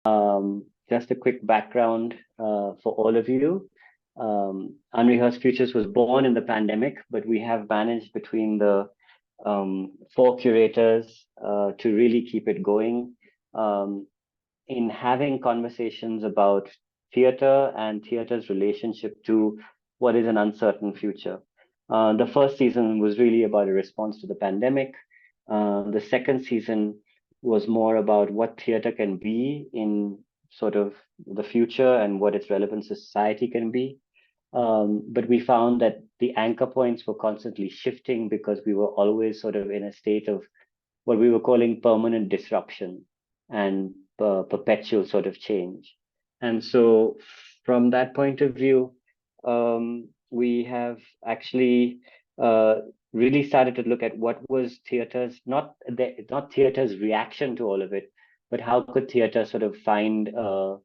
Just a quick background for all of you. Unrehearsed Futures was born in the pandemic, but we have managed between the 4 curators to really keep it going in having conversations about theater and theater's relationship to what is an uncertain future. The first season was really about a response to the pandemic. The second season was more about what theater can be in sort of the future and what its relevance to society can be. But we found that the anchor points were constantly shifting because we were always sort of in a state of what we were calling permanent disruption and perpetual sort of change. And so from that point of view, we have actually really started to look at what was theater's, not theater's reaction to all of it, but how could theater sort of find a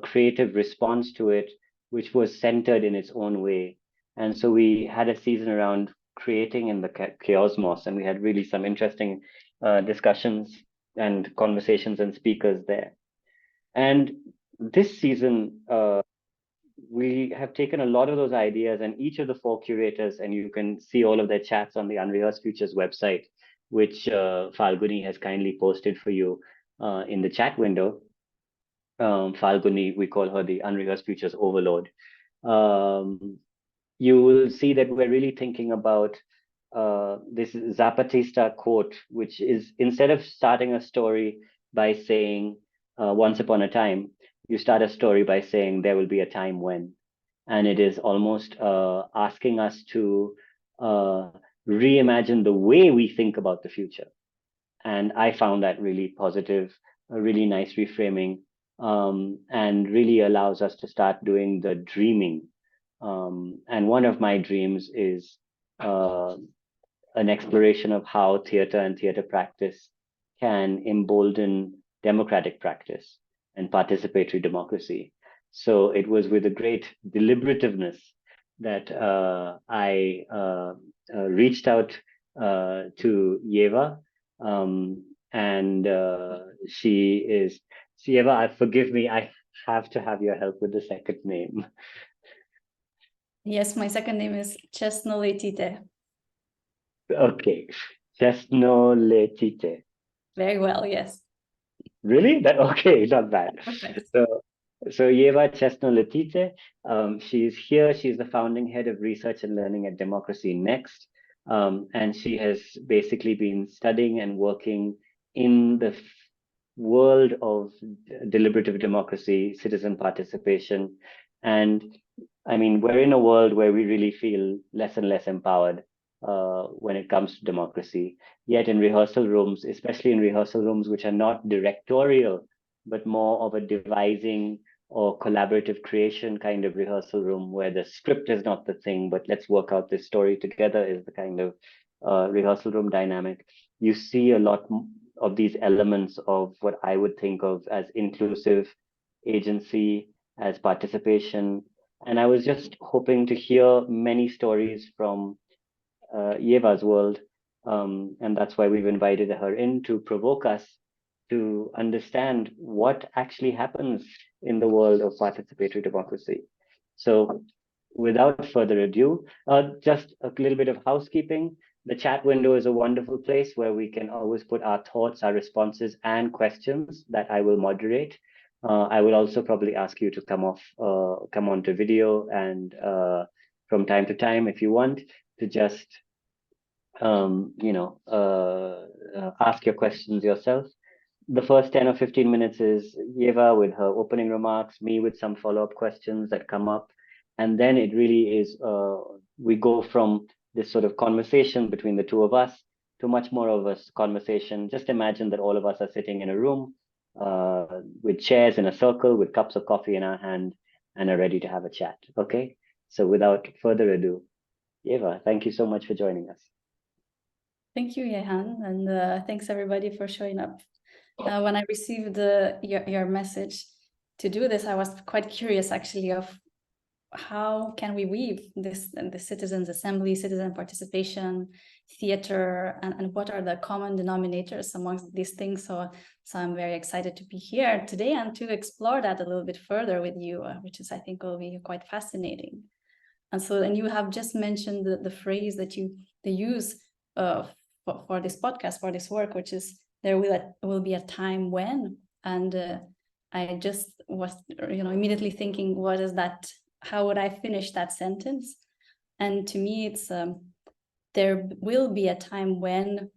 creative response to it, which was centered in its own way. And so we had a season around creating in the chaosmos, and we had really some interesting discussions and conversations and speakers there. And this season, we have taken a lot of those ideas, and each of the 4 curators, and you can see all of their chats on the Unrehearsed Futures website, which Falguni has kindly posted for you in the chat window. Falguni, we call her the Unrehearsed Futures overlord. You will see that we're really thinking about this Zapatista quote, which is, instead of starting a story by saying once upon a time, you start a story by saying there will be a time when. And it is almost asking us to reimagine the way we think about the future. And I found that really positive, a really nice reframing, and really allows us to start doing the dreaming. And one of my dreams is an exploration of how theater and theater practice can embolden democratic practice and participatory democracy. So it was with a great deliberativeness that I reached out to Ieva, and Ieva, forgive me, I have to have your help with the second name. Yes, my second name is Česnulaitytė. Okay, Česnulaitytė. Very well, yes. Really? Okay, not bad. Perfect. So Ieva Česnulaitytė, she's here. She's the founding head of research and learning at DemocracyNext, and she has basically been studying and working in the world of deliberative democracy, citizen participation, and I mean, we're in a world where we really feel less and less empowered when it comes to democracy. Yet in rehearsal rooms, especially in rehearsal rooms which are not directorial, but more of a devising or collaborative creation kind of rehearsal room where the script is not the thing, but let's work out this story together is the kind of rehearsal room dynamic. You see a lot of these elements of what I would think of as inclusive agency, as participation. And I was just hoping to hear many stories from Ieva's world. And that's why we've invited her in to provoke us to understand what actually happens in the world of participatory democracy. So without further ado, just a little bit of housekeeping. The chat window is a wonderful place where we can always put our thoughts, our responses, and questions that I will moderate. I will also probably ask you to come onto video and from time to time, if you want, to just ask your questions yourself. The first 10 or 15 minutes is Ieva with her opening remarks, me with some follow-up questions that come up. And then it really is, we go from this sort of conversation between the two of us to much more of a conversation. Just imagine that all of us are sitting in a room with chairs in a circle with cups of coffee in our hand and are ready to have a chat. Okay, so without further ado, Ieva, thank you so much for joining us. Thank you, Jehan, and thanks everybody for showing up. When I received your message to do this, I was quite curious actually of how can we weave this and the citizens' assembly, citizen participation, theater, and what are the common denominators amongst these things? So I'm very excited to be here today and to explore that a little bit further with you, which is, I think, will be quite fascinating. And you have just mentioned the phrase that they use for this podcast, for this work, which is there will be a time when, and I just was immediately thinking, what is that? How would I finish that sentence? And to me, it's there will be a time when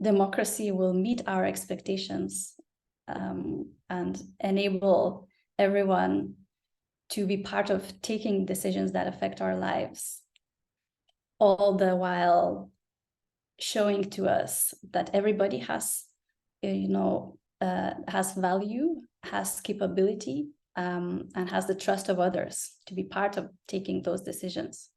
democracy will meet our expectations and enable everyone to be part of taking decisions that affect our lives, all the while showing to us that everybody has, has value, has capability, and has the trust of others to be part of taking those decisions.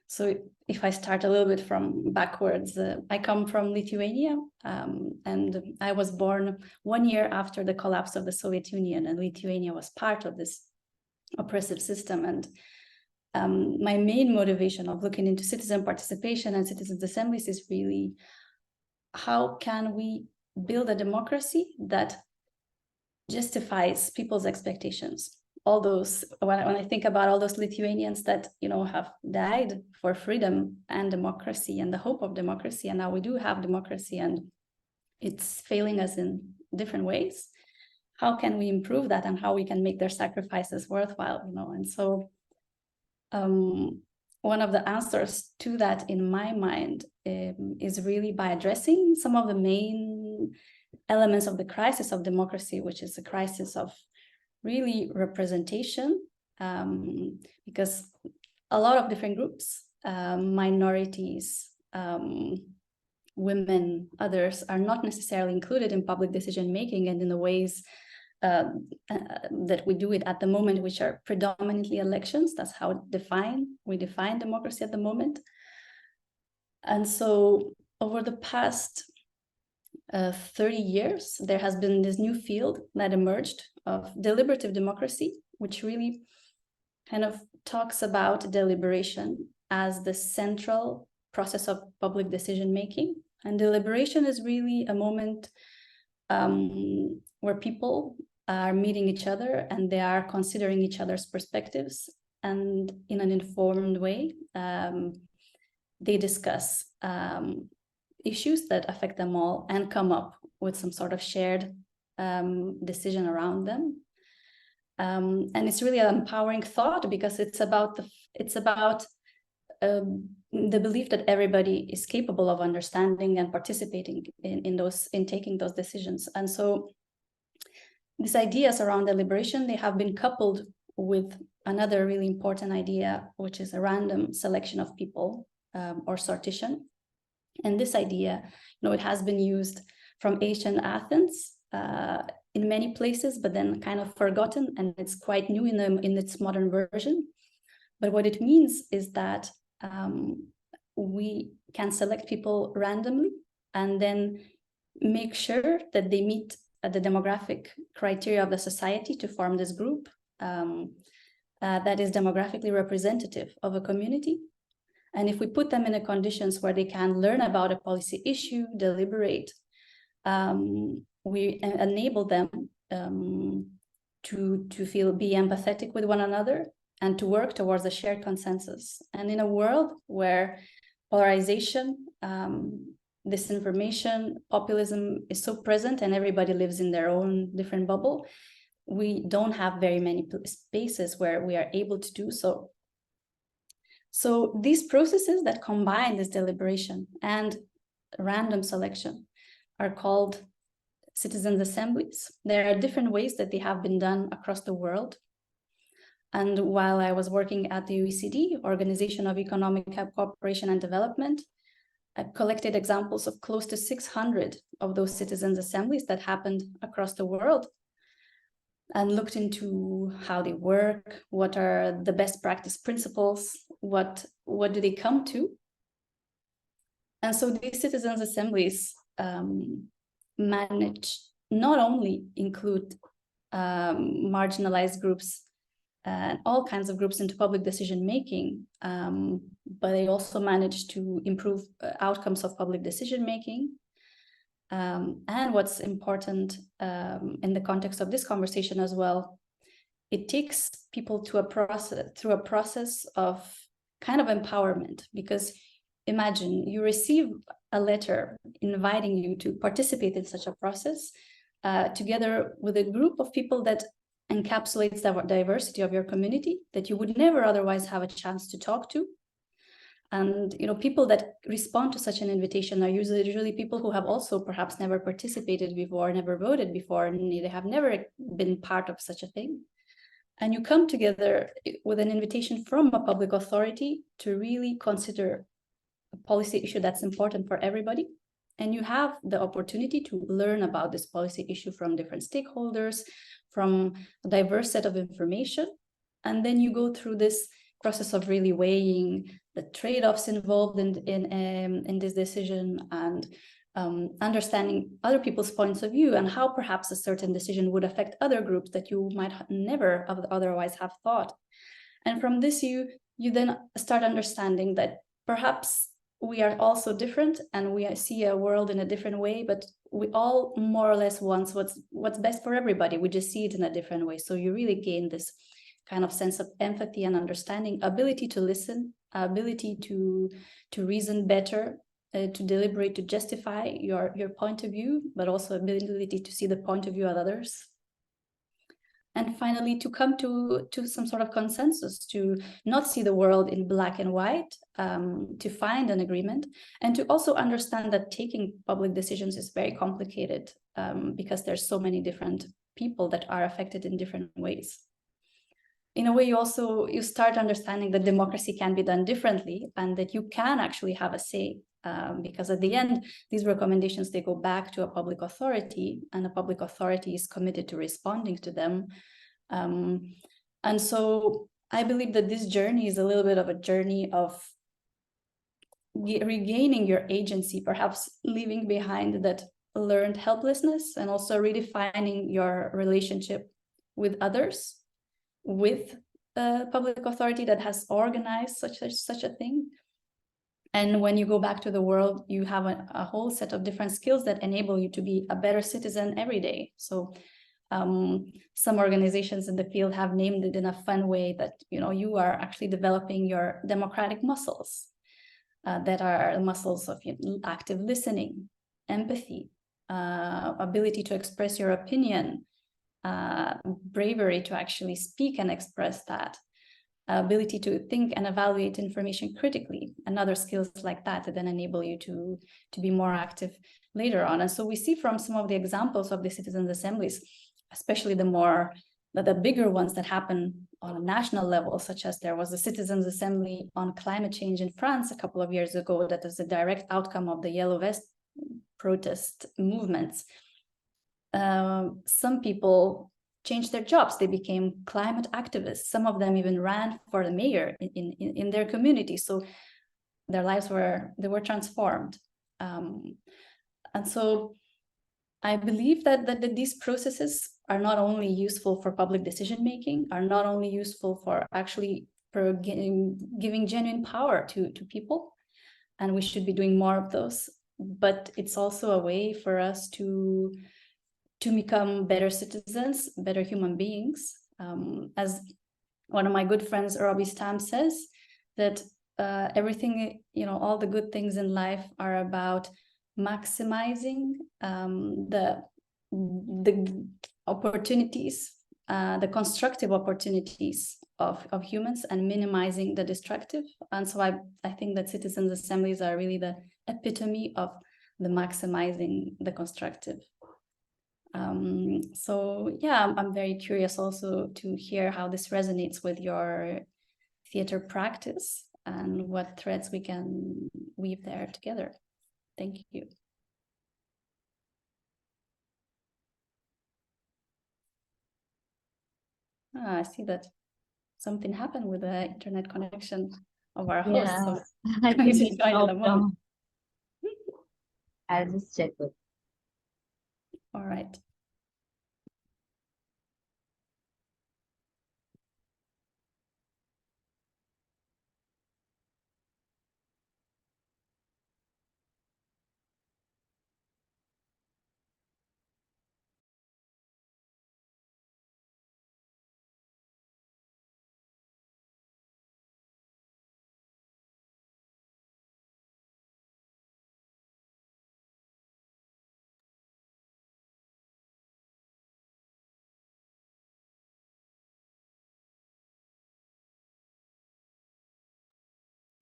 So if I start a little bit from backwards, I come from Lithuania, and I was born 1 year after the collapse of the Soviet Union, and Lithuania was part of this oppressive system. And my main motivation of looking into citizen participation and citizens' assemblies is really, how can we build a democracy that justifies people's expectations? All those, when I think about all those Lithuanians that have died for freedom and democracy and the hope of democracy, and now we do have democracy and it's failing us in different ways. How can we improve that, and how we can make their sacrifices worthwhile? And so one of the answers to that in my mind is really by addressing some of the main elements of the crisis of democracy, which is a crisis of really representation, because a lot of different groups, minorities, women, others, are not necessarily included in public decision making and in the ways that we do it at the moment, which are predominantly elections. That's how we define democracy at the moment. And so over the past 30 years, there has been this new field that emerged of deliberative democracy, which really kind of talks about deliberation as the central process of public decision making. And deliberation is really a moment where people are meeting each other and they are considering each other's perspectives, and in an informed way, they discuss issues that affect them all and come up with some sort of shared decision around them. And it's really an empowering thought, because it's about the belief that everybody is capable of understanding and participating in taking those decisions. And so these ideas around deliberation, they have been coupled with another really important idea, which is a random selection of people, or sortition. And this idea, it has been used from ancient Athens in many places, but then kind of forgotten, and it's quite new in its modern version. But what it means is that we can select people randomly and then make sure that they meet the demographic criteria of the society to form this group that is demographically representative of a community. And if we put them in the conditions where they can learn about a policy issue, deliberate, we enable them to be empathetic with one another and to work towards a shared consensus. And in a world where polarization, disinformation, populism is so present and everybody lives in their own different bubble, we don't have very many spaces where we are able to do so. So these processes that combine this deliberation and random selection are called citizens' assemblies. There are different ways that they have been done across the world. And while I was working at the OECD, Organization of Economic Cooperation and Development, I collected examples of close to 600 of those citizens' assemblies that happened across the world, and looked into how they work, what are the best practice principles, what do they come to. And so these citizens' assemblies manage not only include marginalized groups, and all kinds of groups into public decision-making, but they also managed to improve outcomes of public decision-making. And what's important in the context of this conversation as well, it takes people to through a process of kind of empowerment, because imagine you receive a letter inviting you to participate in such a process together with a group of people that encapsulates the diversity of your community that you would never otherwise have a chance to talk to. And people that respond to such an invitation are usually people who have also perhaps never participated before, never voted before, and they have never been part of such a thing. And you come together with an invitation from a public authority to really consider a policy issue that's important for everybody. And you have the opportunity to learn about this policy issue from different stakeholders, from a diverse set of information. And then you go through this process of really weighing the trade-offs involved in this decision, and understanding other people's points of view and how perhaps a certain decision would affect other groups that you might never otherwise have thought. And from this, you then start understanding that perhaps we are also different and we see a world in a different way, but we all more or less want what's best for everybody. We just see it in a different way. So you really gain this kind of sense of empathy and understanding, ability to listen, ability to reason better, to deliberate, to justify your point of view, but also ability to see the point of view of others. And finally, to come to some sort of consensus, to not see the world in black and white, to find an agreement, and to also understand that taking public decisions is very complicated because there's so many different people that are affected in different ways. In a way, you start understanding that democracy can be done differently and that you can actually have a say. Because at the end, these recommendations, they go back to a public authority, and a public authority is committed to responding to them. And so I believe that this journey is a little bit of a journey of regaining your agency, perhaps leaving behind that learned helplessness, and also redefining your relationship with others, with a public authority that has organized such a thing. And when you go back to the world, you have a whole set of different skills that enable you to be a better citizen every day. So some organizations in the field have named it in a fun way that you are actually developing your democratic muscles, that are muscles of active listening, empathy, ability to express your opinion, bravery to actually speak and express that, ability to think and evaluate information critically, and other skills like that then enable you to be more active later on. And so we see from some of the examples of the citizens' assemblies, especially the bigger ones that happen on a national level, such as there was a citizens' assembly on climate change in France a couple of years ago that was a direct outcome of the Yellow Vest protest movements. Some people changed their jobs. They became climate activists. Some of them even ran for the mayor in their community. So their lives were transformed. And so I believe that these processes are not only useful for public decision making, are not only useful for actually giving genuine power to people, and we should be doing more of those, but it's also a way for us to become better citizens, better human beings. As one of my good friends, Robbie Stam, says, that everything, all the good things in life are about maximizing the opportunities, the constructive opportunities of humans, and minimizing the destructive. And so I think that citizens' assemblies are really the epitome of the maximizing the constructive. So yeah, I'm very curious also to hear how this resonates with your theater practice and what threads we can weave there together. Thank you. I see that something happened with the internet connection of our host. Yeah, So I think it's join in a moment. I'll just check it. All right.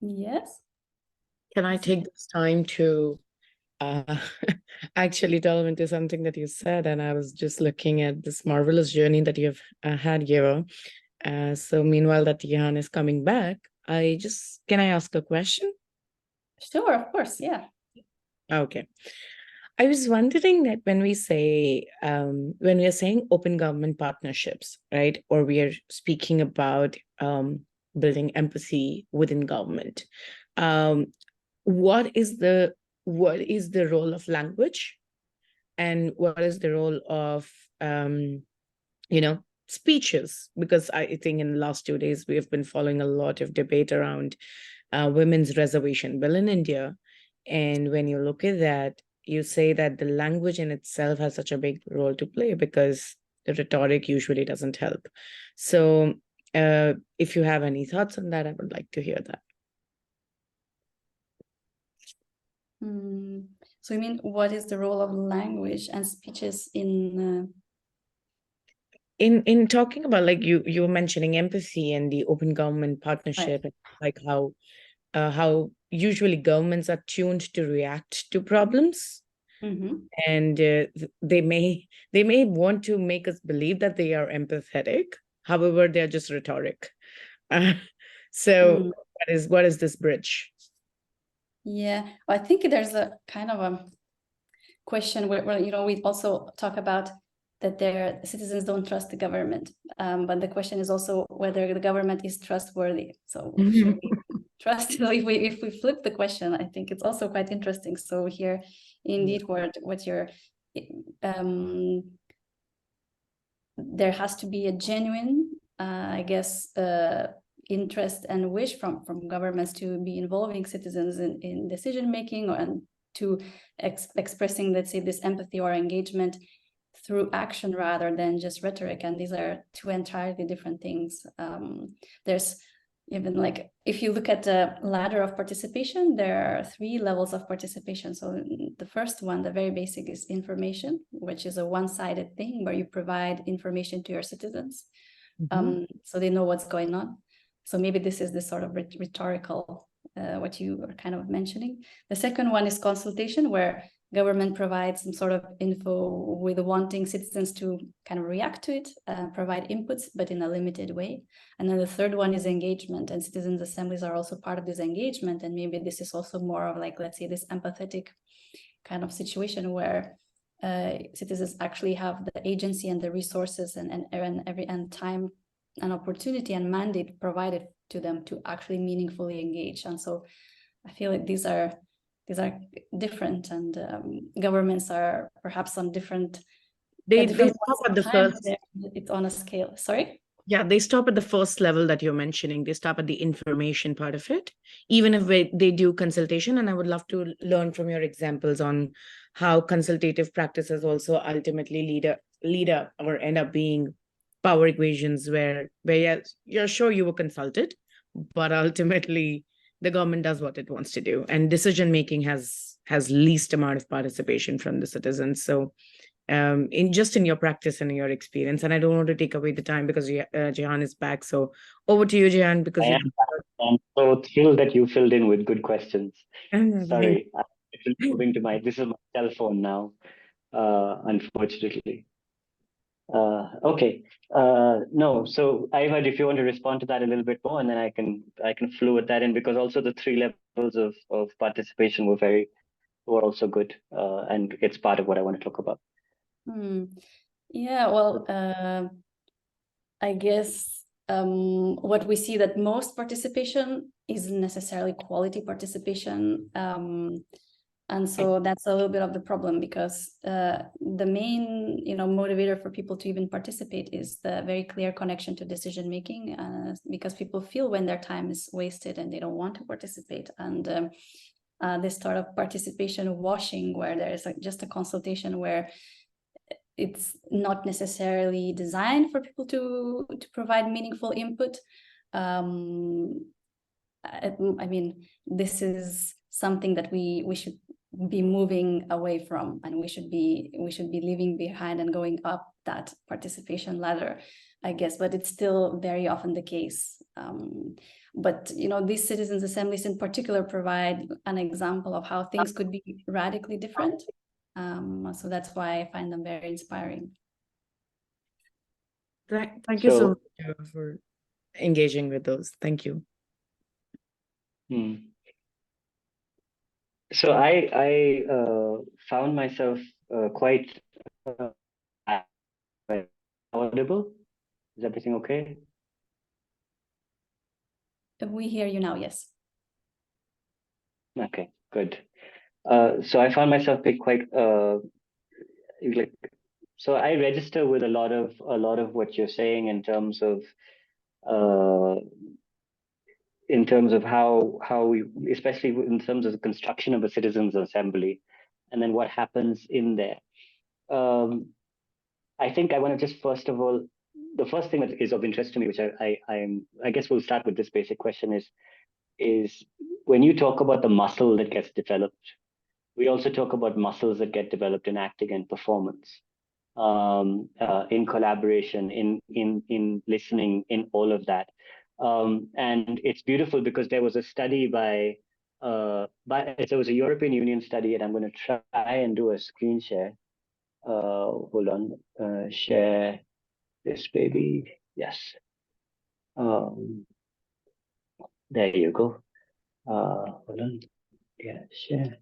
Yes. Can I take this time to actually delve into something that you said? And I was just looking at this marvelous journey that you've had, Ieva. So meanwhile that Jan is coming back, can I ask a question? Sure, of course, yeah. Okay. I was wondering that when we say, when we are saying open government partnerships, right? Or we are speaking about building empathy within government, what is the role of language, and what is the role of speeches? Because I think in the last 2 days we have been following a lot of debate around women's reservation bill in India, and when you look at that, you say that the language in itself has such a big role to play because the rhetoric usually doesn't help. So if you have any thoughts on that, I would like to hear that. So you mean, what is the role of language and speeches in talking about, like you were mentioning empathy and the open government partnership, right. like how usually governments are tuned to react to problems, and they may want to make us believe that they are empathetic. However, they're just rhetoric. So what is this bridge? Yeah, I think there's a kind of a question where we also talk about that their citizens don't trust the government, but the question is also whether the government is trustworthy. So should we trust? If we flip the question, I think it's also quite interesting. So here, indeed, what you're there has to be a genuine, I guess, interest and wish from governments to be involving citizens in decision making, and to expressing, let's say, this empathy or engagement through action rather than just rhetoric. And these are two entirely different things. There's even, like, if you look at the ladder of participation, there are 3 levels of participation. So the first one, the very basic, is information, which is a one-sided thing where you provide information to your citizens, so they know what's going on. So maybe this is this sort of rhetorical, what you are kind of mentioning. The second one is consultation, where government provides some sort of info with wanting citizens to kind of react to it, provide inputs, but in a limited way. And then the third one is engagement, and citizens' assemblies are also part of this engagement. And maybe this is also more of, like, let's say, this empathetic kind of situation where citizens actually have the agency and the resources and time and opportunity and mandate provided to them to actually meaningfully engage. And so I feel like these are different, and governments are perhaps on different. They stop at the first. It's on a scale. Sorry. Yeah, they stop at the first level that you're mentioning. They stop at the information part of it, even if they do consultation. And I would love to learn from your examples on how consultative practices also ultimately lead up or end up being power equations where you're sure you were consulted, but ultimately the government does what it wants to do, and decision making has least amount of participation from the citizens. So in your practice and in your experience, and I don't want to take away the time because Jehan is back. So over to you, Jehan, because I'm so thrilled that you filled in with good questions. Sorry, moving to this is my cell phone now, unfortunately. Okay. No, so Ieva, if you want to respond to that a little bit more, and then I can fluid that in, because also the 3 levels of participation were also good, and it's part of what I want to talk about. Yeah, well, I guess what we see, that most participation isn't necessarily quality participation. And so that's a little bit of the problem, because the main, motivator for people to even participate is the very clear connection to decision making, because people feel when their time is wasted and they don't want to participate. And this sort of participation washing, where there is just a consultation where it's not necessarily designed for people to provide meaningful input. I mean, this is something that we should be moving away from, and we should be leaving behind and going up that participation ladder, I guess. But it's still very often the case. But these citizens' assemblies in particular provide an example of how things could be radically different. So that's why I find them very inspiring. Thank you so much for engaging with those. Thank you. So I found myself quite audible. Is everything okay? We hear you now, yes. Okay, good. So I found myself quite like, so I register with a lot of what you're saying in terms of how we, especially in terms of the construction of a citizens' assembly, and then what happens in there. I think I want to just first of all, the first thing that is of interest to me, which I guess we'll start with this basic question is when you talk about the muscle that gets developed, we also talk about muscles that get developed in acting and performance, in collaboration, in listening, in all of that. And it's beautiful because there was a study there was a European Union study, and I'm going to try and do a screen share. Hold on, share this baby. Yes. There you go. Hold on. Yeah, share.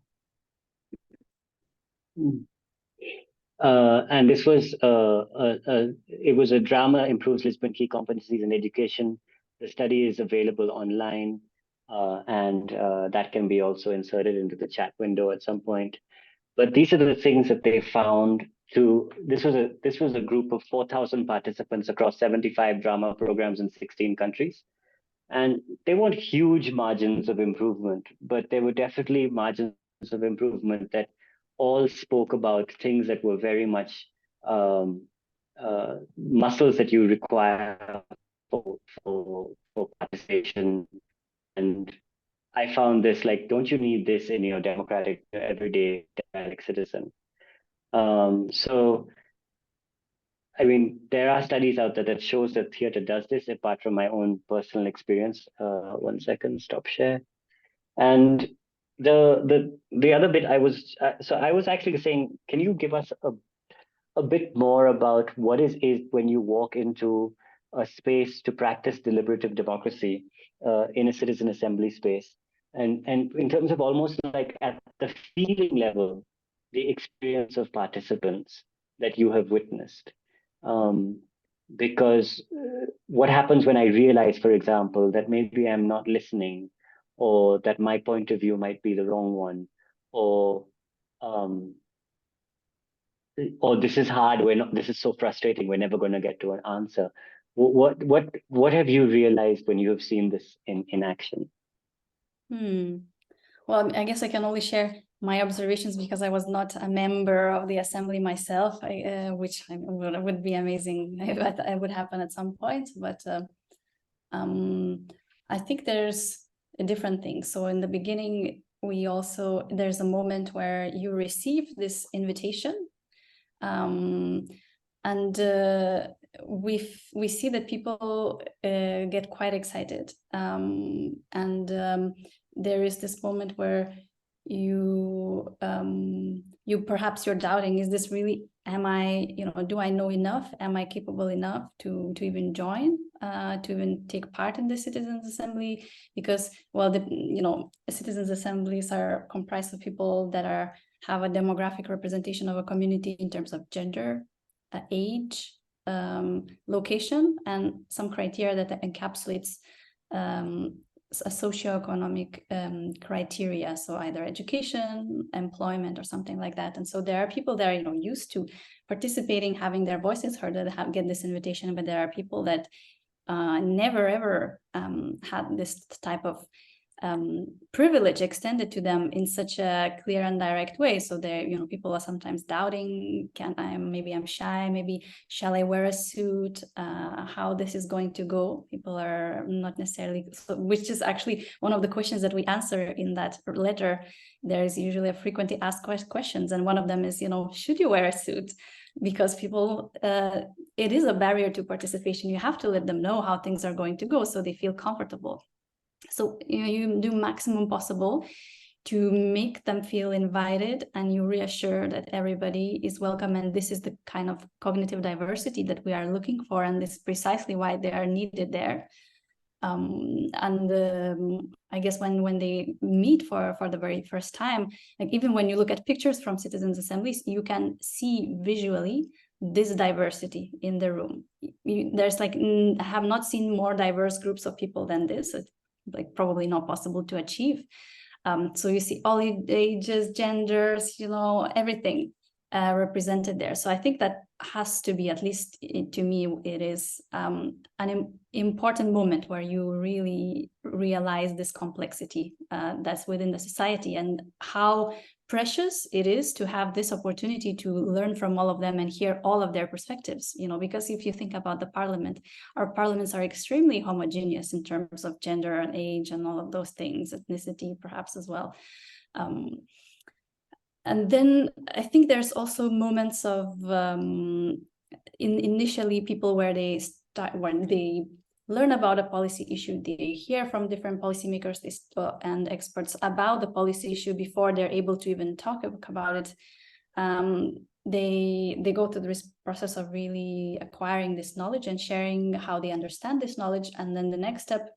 And this was it was a drama improves Lisbon key competencies in education. The study is available online, and that can be also inserted into the chat window at some point. But these are the things that they found. This was a group of 4,000 participants across 75 drama programs in 16 countries. And they weren't huge margins of improvement, but there were definitely margins of improvement that all spoke about things that were very much muscles that you require for participation. And I found this, like, don't you need this in your democratic, everyday democratic citizen? So, I mean, there are studies out there that shows that theater does this, apart from my own personal experience. 1 second, stop share. And the other bit I was actually saying, can you give us a bit more about what is when you walk into a space to practice deliberative democracy in a citizen assembly space, and in terms of almost like at the feeling level, the experience of participants that you have witnessed. Because what happens when I realize, for example, that maybe I'm not listening, or that my point of view might be the wrong one, or this is hard, this is so frustrating, we're never going to get to an answer. What have you realized when you have seen this in action? Well, I guess I can only share my observations because I was not a member of the assembly myself, which would be amazing if that would happen at some point. But I think there's a different thing. So in the beginning, there's a moment where you receive this invitation, and we see that people get quite excited, and there is this moment where you perhaps you're doubting, is this really, do I know enough? Am I capable enough to even join, to even take part in the citizens' assembly? Because, well, citizens' assemblies are comprised of people that have a demographic representation of a community in terms of gender, age, location, and some criteria that encapsulates a socioeconomic criteria, so either education, employment, or something like that. And so there are people that are used to participating, having their voices heard, that get this invitation, but there are people that never ever had this type of privilege extended to them in such a clear and direct way. So there, people are sometimes doubting, maybe I'm shy, maybe shall I wear a suit, how this is going to go. People are not necessarily, which is actually one of the questions that we answer in that letter. There is usually a frequently asked questions, and one of them is, should you wear a suit? Because people, it is a barrier to participation. You have to let them know how things are going to go so they feel comfortable. So you do maximum possible to make them feel invited, and you reassure that everybody is welcome, and this is the kind of cognitive diversity that we are looking for, and this is precisely why they are needed there. I guess when they meet for the very first time, like even when you look at pictures from citizens' assemblies, you can see visually this diversity in the room. There's like, I have not seen more diverse groups of people than this. It's like probably not possible to achieve. So you see all ages, genders, everything represented there. So I think that has to be, at least to me, it is an important moment where you really realize this complexity that's within the society, and how precious it is to have this opportunity to learn from all of them and hear all of their perspectives, because if you think about the parliament, our parliaments are extremely homogeneous in terms of gender and age and all of those things, ethnicity perhaps as well. And then I think there's also moments of initially people where they start, when they learn about a policy issue, they hear from different policymakers and experts about the policy issue before they're able to even talk about it. They go through this process of really acquiring this knowledge and sharing how they understand this knowledge. And then the next step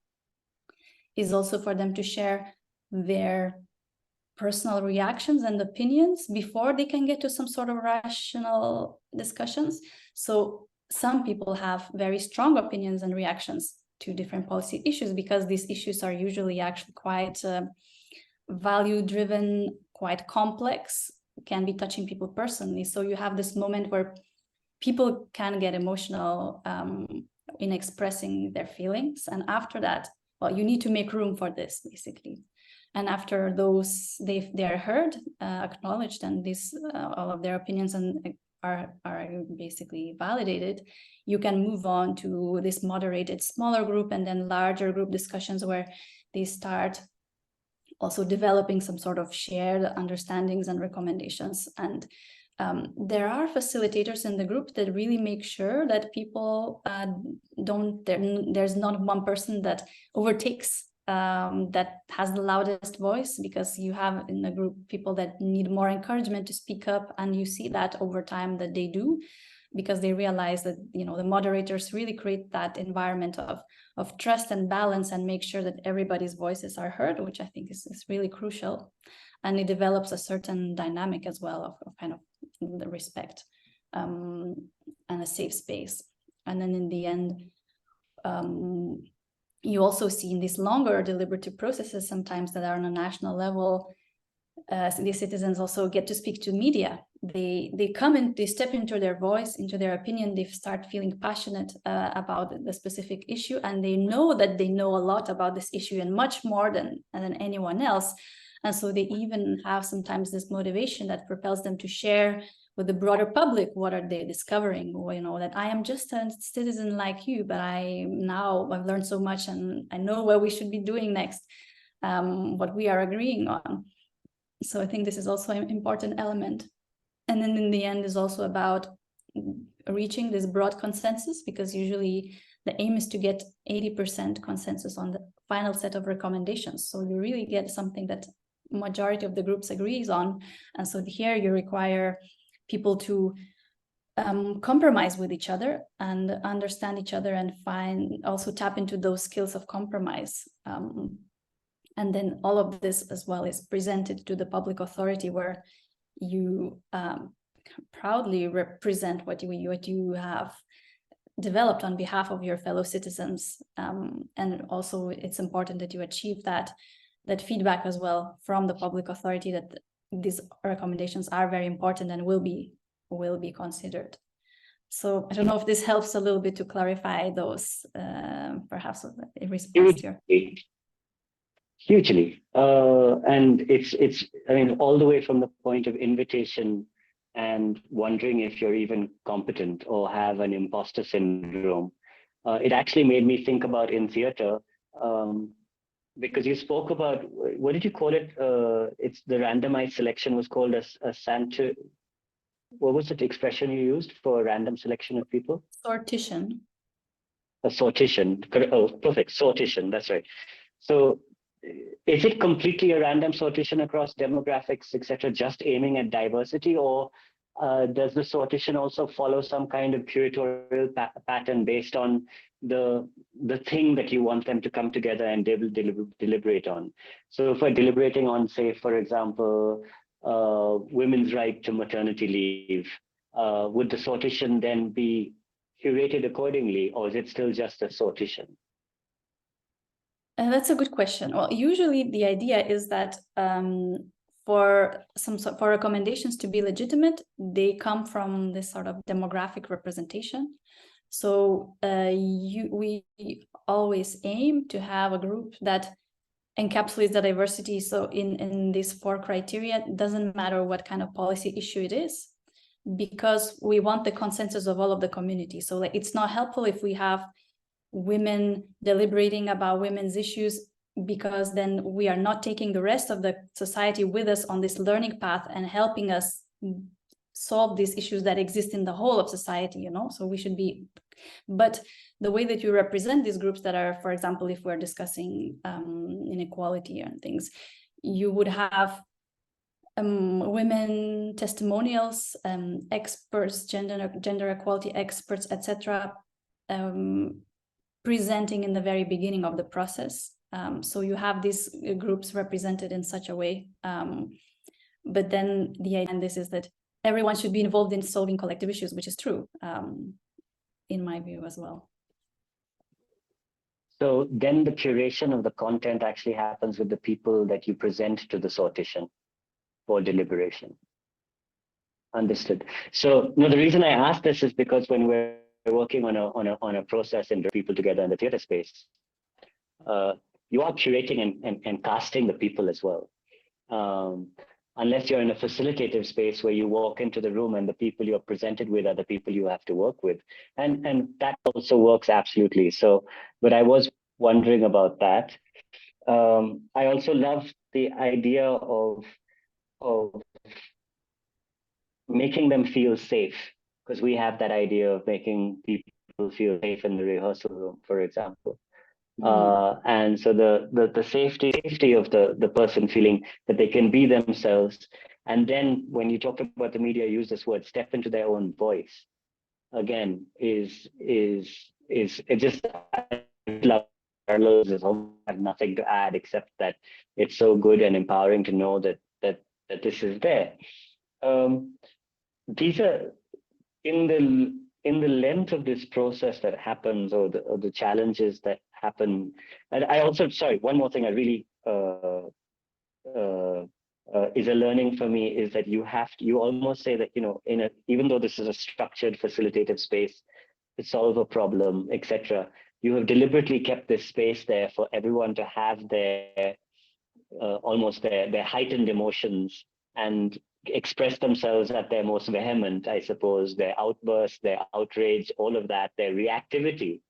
is also for them to share their personal reactions and opinions before they can get to some sort of rational discussions. So some people have very strong opinions and reactions to different policy issues, because these issues are usually actually quite value-driven, quite complex, can be touching people personally. So you have this moment where people can get emotional in expressing their feelings. And after that, well, you need to make room for this, basically. And after those, they are heard, acknowledged, and this all of their opinions and are basically validated, you can move on to this moderated smaller group and then larger group discussions, where they start also developing some sort of shared understandings and recommendations. And there are facilitators in the group that really make sure that people there's not one person that overtakes, that has the loudest voice, because you have in the group people that need more encouragement to speak up, and you see that over time that they do, because they realize that the moderators really create that environment of trust and balance and make sure that everybody's voices are heard, which I think is really crucial. And it develops a certain dynamic as well of kind of the respect and a safe space. And then in the end, you also see in these longer deliberative processes sometimes that are on a national level, these citizens also get to speak to media. They come in, they step into their voice, into their opinion, they start feeling passionate about the specific issue, and they know that they know a lot about this issue and much more than anyone else. And so they even have sometimes this motivation that propels them to share with the broader public what are they discovering, that I am just a citizen like you, but I've learned so much and I know what we should be doing next, what we are agreeing on. So I think this is also an important element. And then in the end is also about reaching this broad consensus, because usually the aim is to get 80% consensus on the final set of recommendations. So you really get something that majority of the groups agrees on. And so here you require people to compromise with each other and understand each other and also tap into those skills of compromise. And then all of this as well is presented to the public authority, where you proudly represent what you have developed on behalf of your fellow citizens. And also it's important that you achieve that feedback as well from the public authority, that these recommendations are very important and will be considered. So I don't know if this helps a little bit to clarify those, perhaps in response here. Hugely. And it's I mean, all the way from the point of invitation and wondering if you're even competent or have an imposter syndrome. It actually made me think about in theater, because you spoke about, what did you call it? It's the randomized selection was called a Santa. What was the expression you used for random selection of people? Sortition. A sortition. Oh, perfect. Sortition. That's right. So is it completely a random sortition across demographics, etc., just aiming at diversity, or does the sortition also follow some kind of curatorial pattern based on the thing that you want them to come together and deliberate on? So if we're deliberating on, say, for example, women's right to maternity leave, would the sortition then be curated accordingly, or is it still just a sortition? That's a good question. Well, usually the idea is that for recommendations to be legitimate, they come from this sort of demographic representation. So we always aim to have a group that encapsulates the diversity. So in these 4 criteria, it doesn't matter what kind of policy issue it is, because we want the consensus of all of the community. So like, it's not helpful if we have women deliberating about women's issues, because then we are not taking the rest of the society with us on this learning path and helping us solve these issues that exist in the whole of society, you know. So we should be, but the way that you represent these groups that are, for example, if we're discussing inequality and things, you would have women testimonials, experts, gender equality experts, etc., presenting in the very beginning of the process. So you have these groups represented in such a way. But then the idea in this is that everyone should be involved in solving collective issues, which is true, in my view as well. So then the curation of the content actually happens with the people that you present to the sortition for deliberation. Understood. So no, the reason I ask this is because when we're working on a process and people together in the theater space, you are curating and casting the people as well. Unless you're in a facilitative space where you walk into the room and the people you're presented with are the people you have to work with. And that also works absolutely. So, but I was wondering about that. I also love the idea of making them feel safe, because we have that idea of making people feel safe in the rehearsal room, for example. And so the safety of the person feeling that they can be themselves. And then when you talk about the media, use this word, step into their own voice. Again, is it just, I love Carlos, I have nothing to add except that it's so good and empowering to know that this is there. These are in the length of this process that happens, or the challenges that happen. And I also, sorry, one more thing I really is a learning for me is that you almost say that, you know, even though this is a structured facilitative space to solve a problem, etc., you have deliberately kept this space there for everyone to have their almost their heightened emotions and express themselves at their most vehement, I suppose, their outbursts, their outrage, all of that, their reactivity,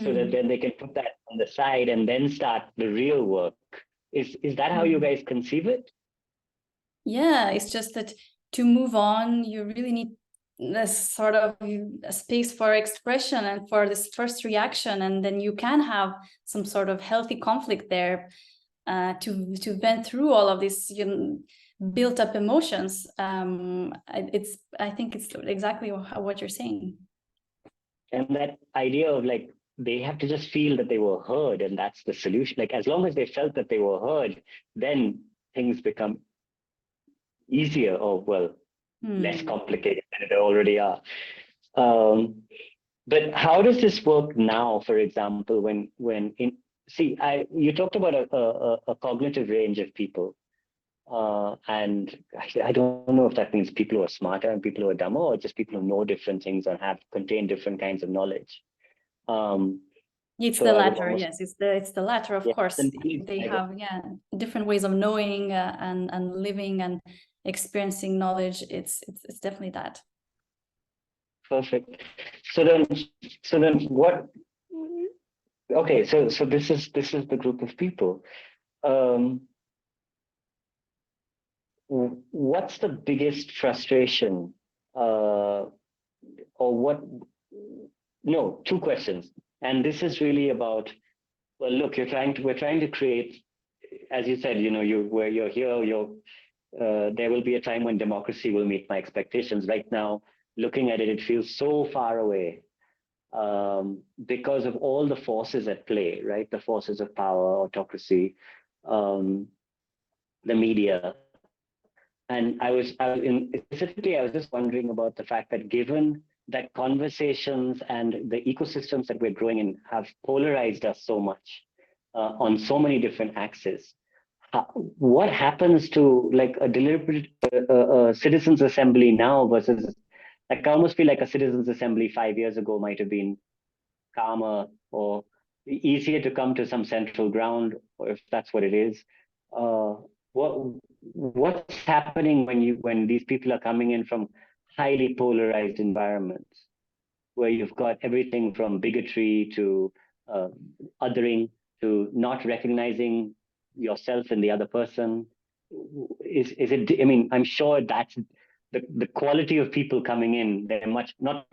so that then they can put that on the side and then start the real work. Is that how you guys conceive it? Yeah, it's just that to move on, you really need this sort of a space for expression and for this first reaction, and then you can have some sort of healthy conflict there to vent through all of these, you know, built up emotions. I think it's exactly what you're saying. And that idea of like, they have to just feel that they were heard, and that's the solution. Like, as long as they felt that they were heard, then things become easier, or well, less complicated than they already are. But how does this work now, for example, you talked about a cognitive range of people. And I don't know if that means people who are smarter and people who are dumber, or just people who know different things and contain different kinds of knowledge. It's the latter, yes. It's the latter, of course. They have different ways of knowing and living and experiencing knowledge. It's definitely that. Perfect. So then what? Okay, so this is the group of people. What's the biggest frustration, or what? No, two questions. And this is really about Well, look, we're trying to create, as you said, where you're here, there will be a time when democracy will meet my expectations. Right now, looking at it, it feels so far away because of all the forces at play, right? The forces of power, autocracy, the media. And specifically, I was just wondering about the fact that given that conversations and the ecosystems that we're growing in have polarized us so much on so many different axes, what happens to like a deliberate citizens assembly now versus, like, I almost feel like a citizens assembly 5 years ago might have been calmer or easier to come to some central ground, or if that's what it is. What's happening when these people are coming in from highly polarized environments, where you've got everything from bigotry to othering to not recognizing yourself in the other person? Is it? I mean, I'm sure that's the quality of people coming in. They're not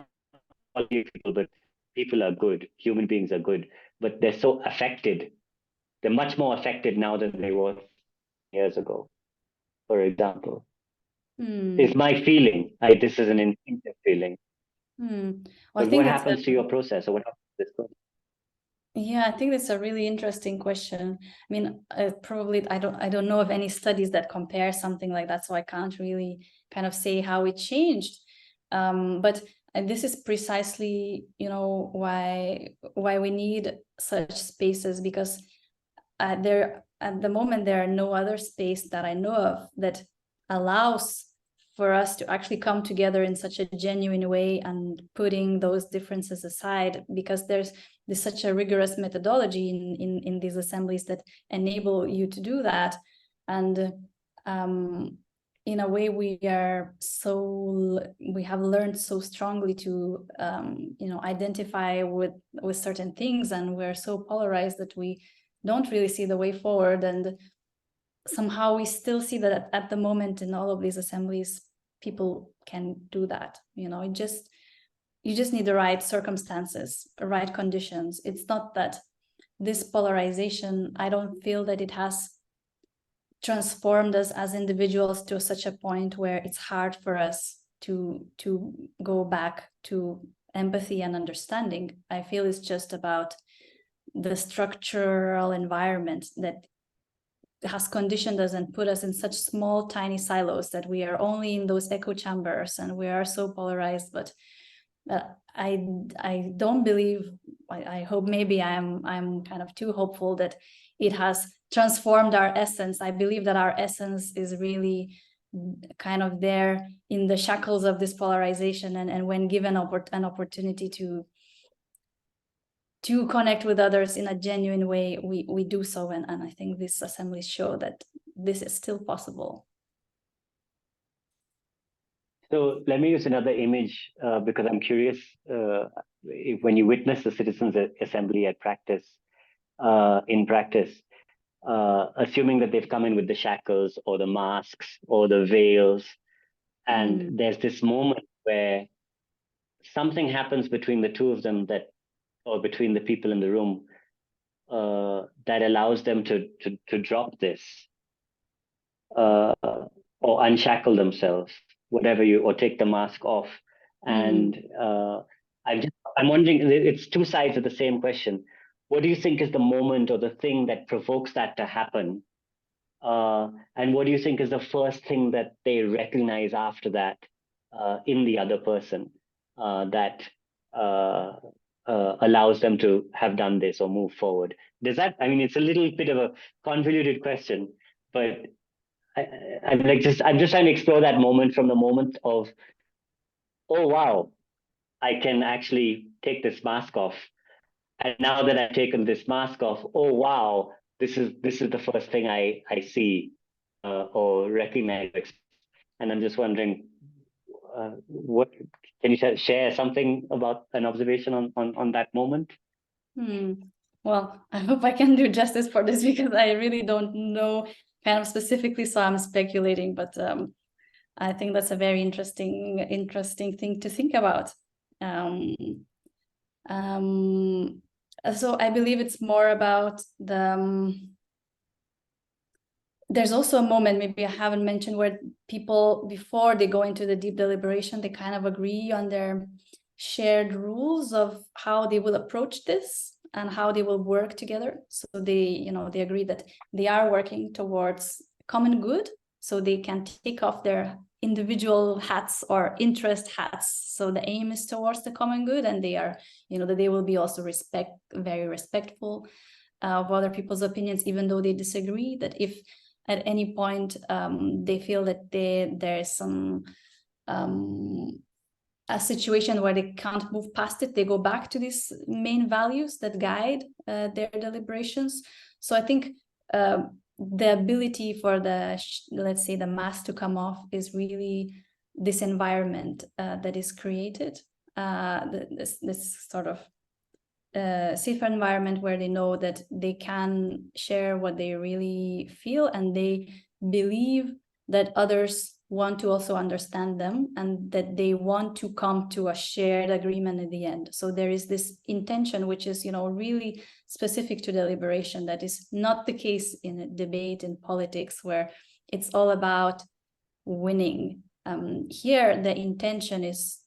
quality of people, but people are good. Human beings are good, but they're so affected. They're much more affected now than they were years ago, for example. Is my feeling. This is an instinctive feeling. Well, but what happens to your process, or what happens to this process? Yeah, I think that's a really interesting question. I mean, probably I don't know of any studies that compare something like that, so I can't really kind of say how it changed. But this is precisely, why we need such spaces, because at the moment there are no other space that I know of that allows for us to actually come together in such a genuine way and putting those differences aside, because there's such a rigorous methodology in these assemblies that enable you to do that. And in a way, we have learned so strongly to identify with certain things, and we're so polarized that we don't really see the way forward. And somehow we still see that at the moment in all of these assemblies, people can do that. You just need the right circumstances, the right conditions. It's not that this polarization, I don't feel that it has transformed us as individuals to such a point where it's hard for us to go back to empathy and understanding. I feel it's just about the structural environment that has conditioned us and put us in such small, tiny silos that we are only in those echo chambers and we are so polarized. But I don't believe, I hope maybe I'm kind of too hopeful that it has transformed our essence. I believe that our essence is really kind of there in the shackles of this polarization, and when given an opportunity to connect with others in a genuine way, we do so. And I think these assemblies show that this is still possible. So let me use another image because I'm curious, when you witness the citizens' assembly in practice, assuming that they've come in with the shackles or the masks or the veils, and there's this moment where something happens between the two of them or between the people in the room that allows them to drop this or unshackle themselves, or take the mask off. And I'm wondering, it's two sides of the same question. What do you think is the moment or the thing that provokes that to happen? And what do you think is the first thing that they recognize after that in the other person that allows them to have done this or move forward? It's a little bit of a convoluted question, but I'm just trying to explore that moment, from the moment of, oh wow, I can actually take this mask off. And now that I've taken this mask off, oh wow, this is the first thing I see or recognize. And I'm just wondering, what can you share something about an observation on that moment? Well, I hope I can do justice for this, because I really don't know kind of specifically, so I'm speculating, but I think that's a very interesting thing to think about. So I believe it's more about there's also a moment, maybe I haven't mentioned, where people, before they go into the deep deliberation, they kind of agree on their shared rules of how they will approach this and how they will work together. So they agree that they are working towards common good, so they can take off their individual hats or interest hats. So the aim is towards the common good, and they are, that they will be also very respectful of other people's opinions, even though they disagree. That if at any point they feel that there is some a situation where they can't move past it, they go back to these main values that guide their deliberations. So I think the ability for let's say the mask to come off is really this environment that is created, this sort of safer environment where they know that they can share what they really feel, and they believe that others want to also understand them, and that they want to come to a shared agreement at the end. So there is this intention, which is, really specific to deliberation, that is not the case in a debate in politics, where it's all about winning. Here, the intention is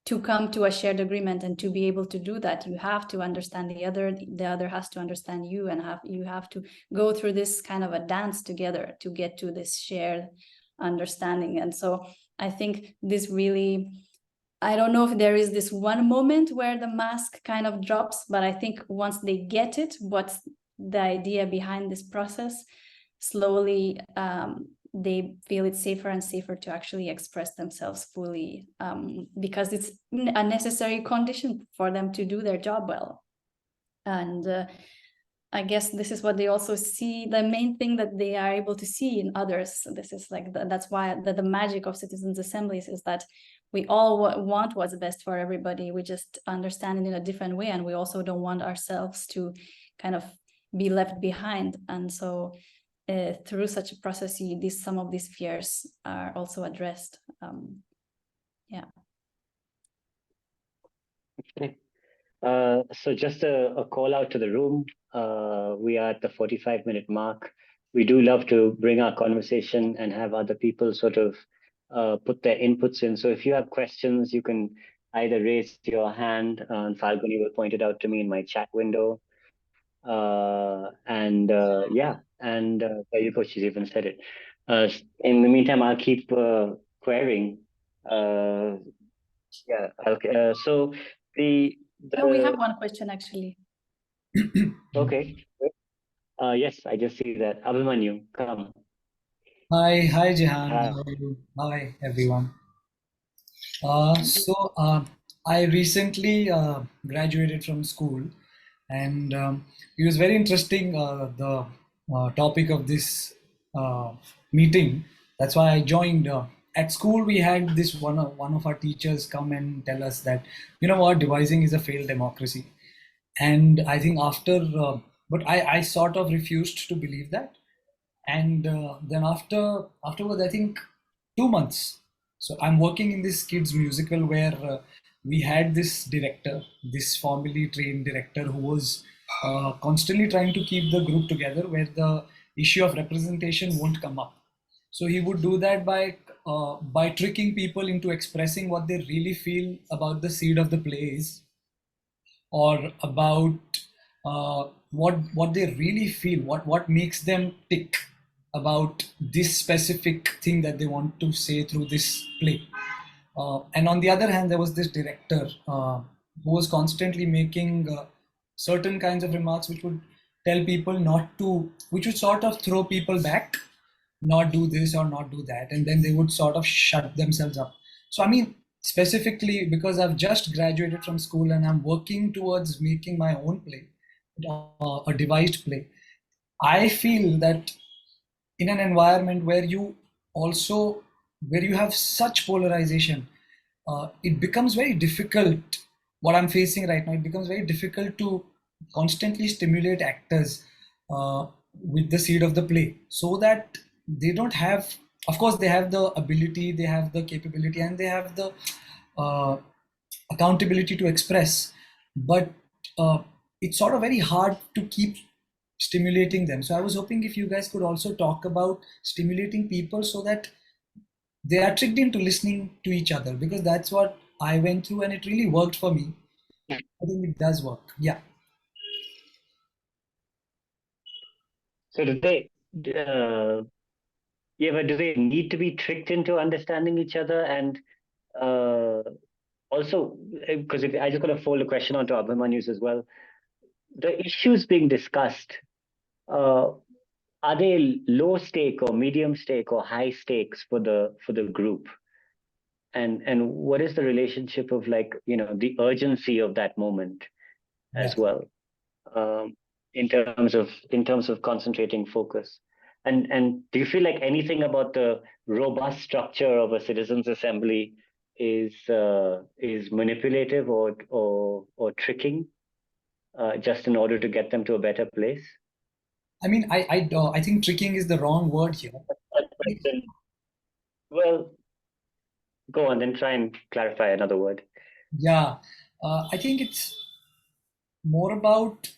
to come to a shared agreement, and to be able to do that, you have to understand the other has to understand you, and you have to go through this kind of a dance together to get to this shared understanding. And so I think this really, I don't know if there is this one moment where the mask kind of drops, but I think once they get it, what's the idea behind this process, slowly they feel it's safer and safer to actually express themselves fully, because it's a necessary condition for them to do their job well. And I guess this is what they also see, the main thing that they are able to see in others. This is like, that's why the magic of citizens' assemblies is that we all want what's best for everybody. We just understand it in a different way, and we also don't want ourselves to kind of be left behind. And so through such a process, some of these fears are also addressed. Yeah. Okay. So just a call out to the room. We are at the 45-minute mark. We do love to bring our conversation and have other people sort of put their inputs in. So if you have questions, you can either raise your hand, and Falguni will point it out to me in my chat window. Yuko, she's even said it. In the meantime, I'll keep querying. So we have one question actually. Okay. Yes, I just see that. Abhimanyu, come. Hi, Jehan. How are you? Hi, everyone. I recently graduated from school, and it was very interesting, the topic of this meeting. That's why I joined. At school, we had this one of our teachers come and tell us that, devising is a failed democracy. And I think but I sort of refused to believe that. And then afterwards, I think 2 months. So I'm working in this kids musical where we had this director, this formally trained director, who was constantly trying to keep the group together, where the issue of representation won't come up. So he would do that by tricking people into expressing what they really feel about the seed of the play is, or about what they really feel, what makes them tick about this specific thing that they want to say through this play. And on the other hand, there was this director who was constantly making certain kinds of remarks which would tell people which would sort of throw people back, not do this or not do that, and then they would sort of shut themselves up. So I mean, specifically because I've just graduated from school and I'm working towards making my own play, a devised play, I feel that in an environment where you have such polarization, it becomes very difficult. What I'm facing right now, it becomes very difficult to constantly stimulate actors with the seed of the play, so that they don't have, of course they have the ability, they have the capability, and they have the accountability to express, but it's sort of very hard to keep stimulating them. So I was hoping if you guys could also talk about stimulating people so that they are tricked into listening to each other, because that's what I went through and it really worked for me. I think it does work. Yeah. So do they, Ieva, do they need to be tricked into understanding each other? And also, because I just got to fold a question onto Abhimanyu's as well. The issues being discussed, are they low stake or medium stake or high stakes for the group? And what is the relationship of, like, the urgency of that moment as well, in terms of concentrating focus? And do you feel like anything about the robust structure of a citizens' assembly is manipulative or tricking, just in order to get them to a better place? I mean, I think tricking is the wrong word here. Well, go on, then try and clarify another word. Yeah, I think it's more about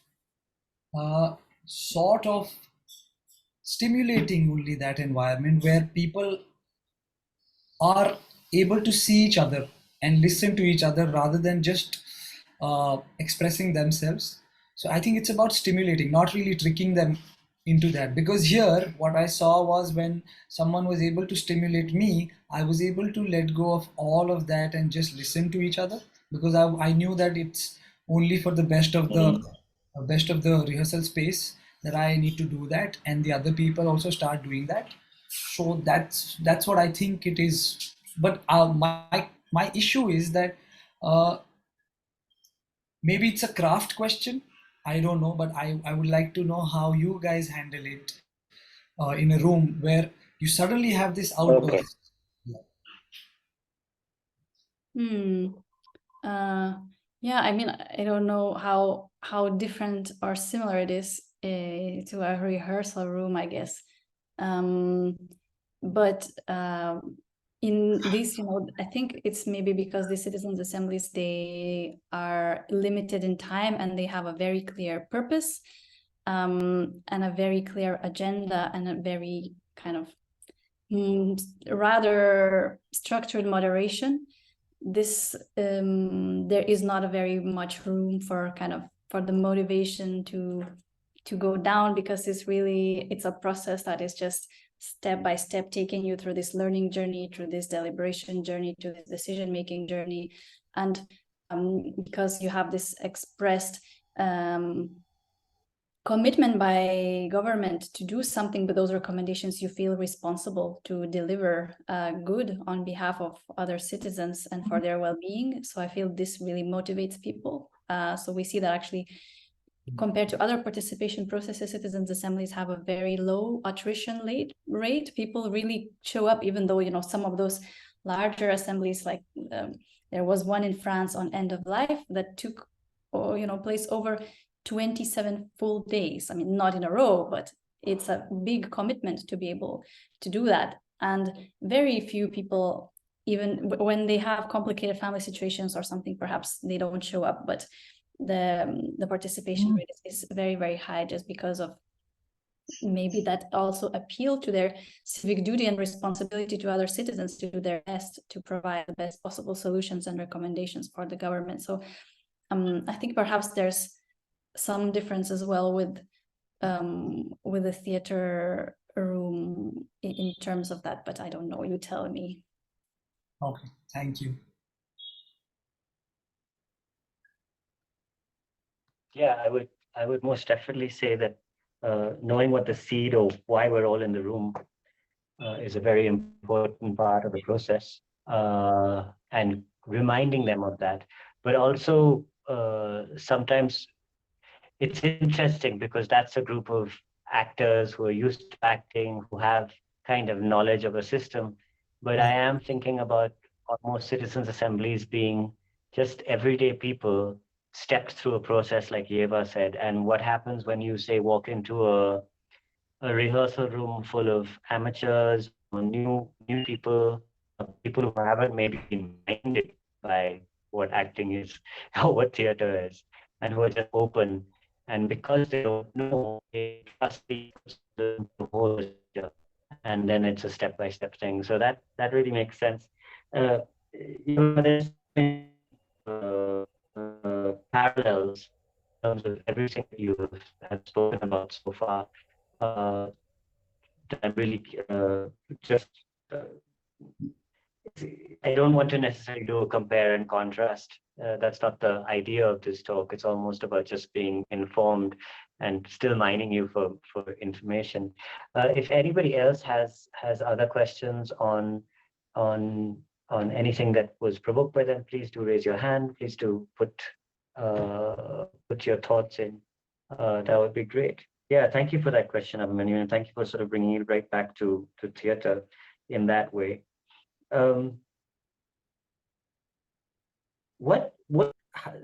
sort of stimulating only that environment where people are able to see each other and listen to each other rather than just expressing themselves. So I think it's about stimulating, not really tricking them into that. Because here, what I saw was when someone was able to stimulate me, I was able to let go of all of that and just listen to each other, because I knew that it's only for the best of the rehearsal space that I need to do that, and the other people also start doing that. So that's what I think it is. But my issue is that maybe it's a craft question. I don't know, but I would like to know how you guys handle it in a room where you suddenly have this outburst. Yeah, I mean, I don't know how different or similar it is to a rehearsal room, I guess. But in this, I think it's maybe because the citizens' assemblies, they are limited in time and they have a very clear purpose, and a very clear agenda, and a very kind of rather structured moderation. This there is not a very much room for the motivation to go down, because it's a process that is just step by step taking you through this learning journey, through this deliberation journey, to this decision making journey. And because you have this expressed commitment by government to do something with those recommendations, you feel responsible to deliver good on behalf of other citizens and for their well-being. So I feel this really motivates people. So we see that actually, compared to other participation processes, citizens' assemblies have a very low attrition rate. People really show up, even though, some of those larger assemblies, like there was one in France on end of life that took place over 27 full days. I mean, not in a row, but it's a big commitment to be able to do that. And very few people, even when they have complicated family situations or something, perhaps they don't show up, but the participation rate is very, very high, just because of maybe that also appeal to their civic duty and responsibility to other citizens to do their best to provide the best possible solutions and recommendations for the government. So I think perhaps there's some difference as well with the theater room in terms of that, but I don't know, you tell me. Okay, thank you. Yeah, I would most definitely say that knowing what the seed or why we're all in the room is a very important part of the process, and reminding them of that. But also sometimes it's interesting because that's a group of actors who are used to acting, who have kind of knowledge of a system. But I am thinking about almost citizens' assemblies being just everyday people stepped through a process, like Ieva said. And what happens when you, say, walk into a rehearsal room full of amateurs or new people, people who haven't maybe been minded by what acting is or what theater is, and who are just open. And because they don't know, they trust the whole picture, and then it's a step-by-step thing. So that really makes sense. There's parallels in terms of everything you have spoken about so far. That I'm really just. I don't want to necessarily do a compare and contrast. That's not the idea of this talk. It's almost about just being informed and still mining you for information. If anybody else has other questions on anything that was provoked by them, please do raise your hand. Please do put your thoughts in. That would be great. Yeah, thank you for that question, Abhimanyu, and thank you for sort of bringing it right back to theater in that way. So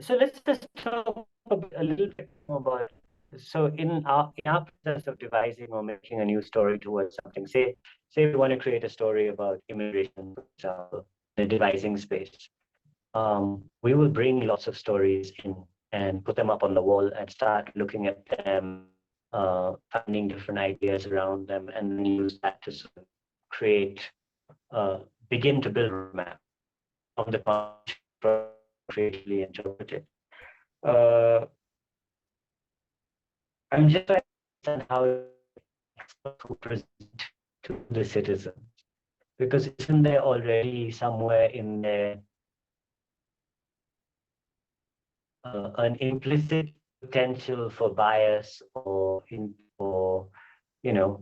let's just talk a little bit more about, so in our process of devising or making a new story towards something, say we want to create a story about immigration, for example, the devising space. We will bring lots of stories in and put them up on the wall and start looking at them, finding different ideas around them, and then use that to sort of create, begin to build a map of the creatively interpreted. I'm just trying to understand how experts who present to the citizens, because isn't there already somewhere in there an implicit potential for bias, or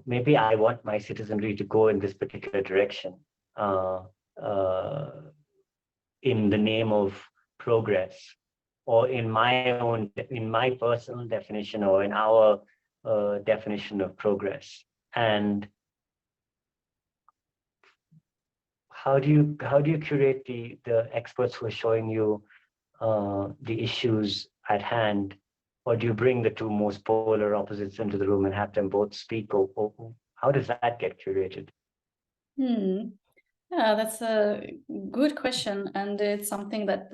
maybe I want my citizenry to go in this particular direction in the name of progress, or in my personal definition, or in our definition of progress. And how do you curate the experts who are showing you the issues at hand, or do you bring the two most polar opposites into the room and have them both speak, or how does that get curated? Yeah, that's a good question, and it's something that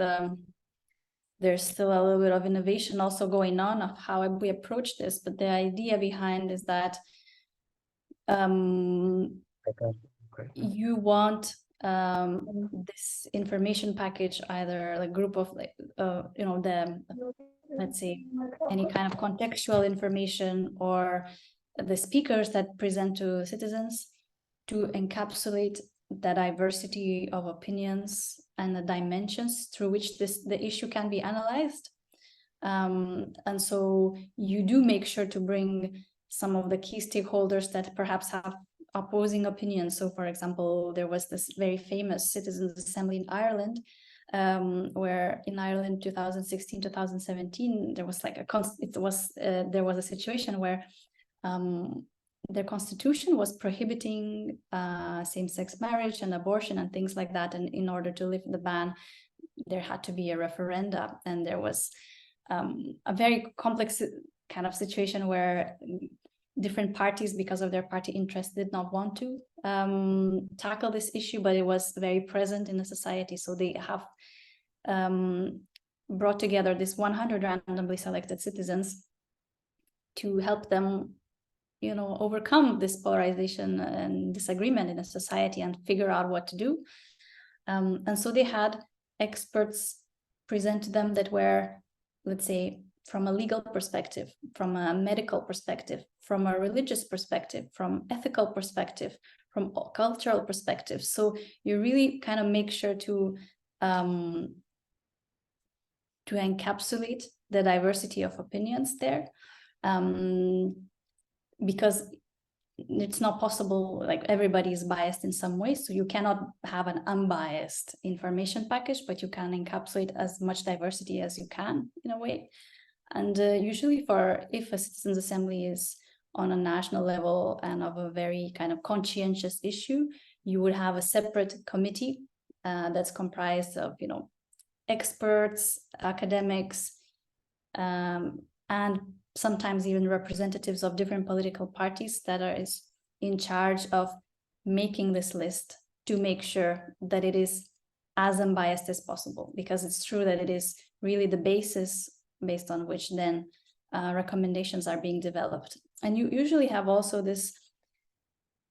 there's still a little bit of innovation also going on of how we approach this. But the idea behind is that you want this information package, either a group of let's say any kind of contextual information, or the speakers that present to citizens, to encapsulate the diversity of opinions and the dimensions through which the issue can be analyzed. And so you do make sure to bring some of the key stakeholders that perhaps have opposing opinions. So, for example, there was this very famous Citizens' Assembly in Ireland, where in Ireland 2016-2017 there was like there was a situation where their constitution was prohibiting same-sex marriage and abortion and things like that, and in order to lift the ban there had to be a referenda, and there was a very complex kind of situation where different parties, because of their party interest, did not want to tackle this issue, but it was very present in the society. So they have brought together this 100 randomly selected citizens to help them, overcome this polarization and disagreement in a society and figure out what to do. And so they had experts present to them that were, let's say, from a legal perspective, from a medical perspective, from a religious perspective, from ethical perspective, from a cultural perspective. So you really kind of make sure to encapsulate the diversity of opinions there, because it's not possible, like everybody is biased in some way, so you cannot have an unbiased information package, but you can encapsulate as much diversity as you can in a way. And usually if a citizens' assembly is on a national level and of a very kind of conscientious issue, you would have a separate committee that's comprised of, experts, academics, and sometimes even representatives of different political parties that is in charge of making this list to make sure that it is as unbiased as possible, because it's true that it is really the basis based on which then recommendations are being developed. And you usually have also this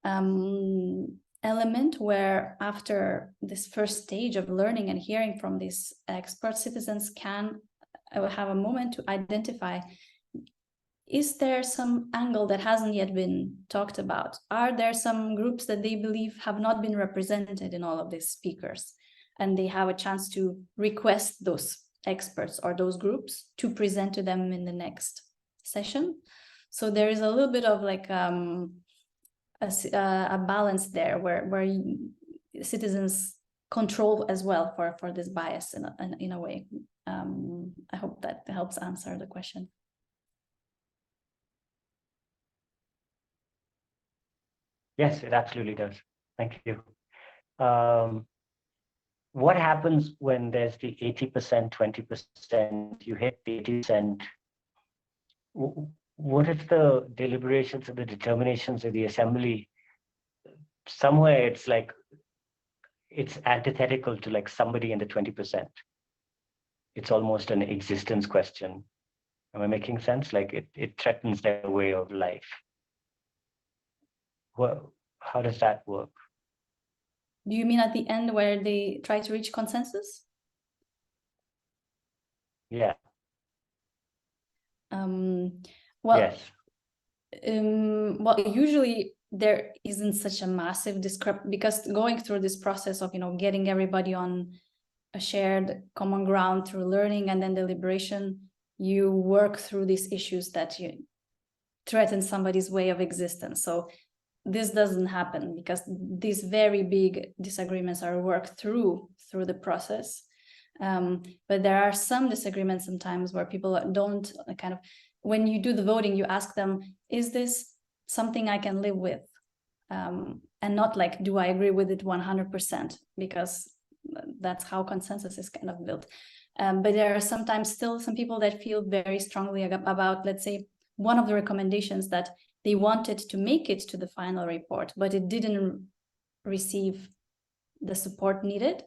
element where after this first stage of learning and hearing from these experts, citizens can have a moment to identify, is there some angle that hasn't yet been talked about? Are there some groups that they believe have not been represented in all of these speakers? And they have a chance to request those experts or those groups to present to them in the next session. So there is a little bit of like a balance there where citizens control as well for this bias in a way. I hope that helps answer the question. Yes, it absolutely does. Thank you. What happens when there's the 80%, 20%, you hit the 80%? What if the deliberations and the determinations of the assembly, somewhere it's like, it's antithetical to like somebody in the 20%. It's almost an existence question. Am I making sense? Like it threatens their way of life. Well, how does that work? Do you mean at the end where they try to reach consensus? Yeah. Well, yes. Well, usually there isn't such a massive discrepancy, because going through this process of, getting everybody on a shared common ground through learning and then deliberation, you work through these issues that you threaten somebody's way of existence. So this doesn't happen because these very big disagreements are worked through the process. But there are some disagreements sometimes where people don't kind of, when you do the voting, you ask them, is this something I can live with? And not like, do I agree with it 100%? Because that's how consensus is kind of built. But there are sometimes still some people that feel very strongly about, let's say, one of the recommendations that they wanted to make it to the final report, but it didn't receive the support needed.